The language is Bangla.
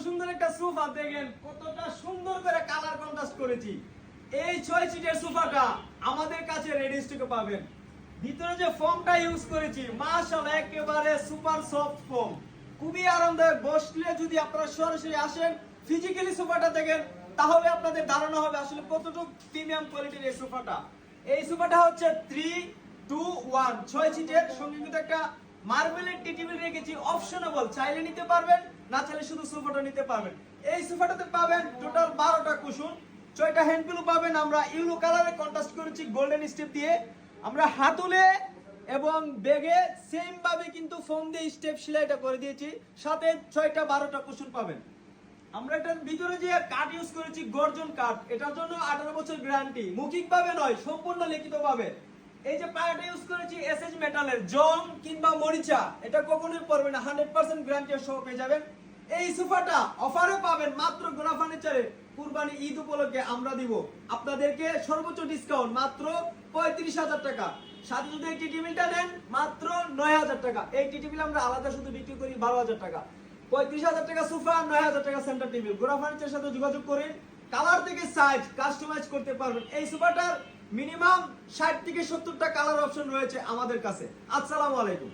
সুন্দর একটা সোফা দেখেন কতটা সুন্দর করে কালার কন্ট্রাস্ট করেছি। এই 6 সিটের সোফাটা আমাদের কাছে রেডি স্টকে পাবেন। ভিতরে যে ফোমটা ইউজ করেছি মাশাআল্লাহ একেবারে সুপার সফট ফোম, খুবই আরামদায়ক। বসলে যদি আপনারা সরাসরি আসেন ফিজিক্যালি সোফাটা দেখেন তাহলে আপনাদের ধারণা হবে আসলে কতটুকু প্রিমিয়াম কোয়ালিটির এই সোফাটা। এই সোফাটা হচ্ছে 3-2-1 6 সিটের, সঙ্গে কিন্তু একটা মার্বেলের টি টেবিল রেখেছি, অপশনেবল, চাইলে নিতে পারবেন, না চাইলে শুধু সোফাটা নিতে পারবেন। এই সোফাটাতে পাবেন টোটাল 12টা কুশন, 6টা হ্যান্ড পিলো পাবেন। আমরা ইয়েলো কালারে কন্ট্রাস্ট করেছি গোল্ডেন স্টেপ দিয়ে। আমরা হাতুলে এবং ব্যাগে সেম ভাবে কিন্তু ফোম দিয়ে স্টেপ সেলাইটা করে দিয়েছি, সাথে 6টা 12টা কুশন পাবেন। আমরা এটার ভিতরে যে কাঠ ইউজ করেছি গর্জন কাঠ, এটার জন্য 18 বছর গ্যারান্টি, মৌখিক ভাবে নয় সম্পূর্ণ লিখিত ভাবে। এই যে পায়াটা ইউজ করেছি এসএস মেটালের, জং কিংবা মরিচা এটা কখনোই পড়বে না, 100% গ্যারান্টি সহ পেয়ে যাবেন। এই সোফাটা অফারে পাবেন মাত্র গোনা ফার্নিচারে কুরবানি ঈদ উপলক্ষে আমরা দিব আপনাদেরকে সর্বোচ্চ ডিসকাউন্ট মাত্র 35,000 টাকা। সাথে যদি এই টি টেবিলটা নেন মাত্র 9,000 টাকা। এই টি টেবিল আমরা আলাদা শুধু বিক্রি করি 12,000 টাকা। 35,000 টাকা সোফা, 9,000 টাকা সেন্টার টেবিল। গোনা ফার্নিচারের সাথে যোগাযোগ করেন, কালার থেকে সাইজ কাস্টমাইজ করতে পারবেন। এই সোফাটার মিনিমাম 60 থেকে 70টা কালার অপশন রয়েছে আমাদের কাছে। আসসালামু আলাইকুম।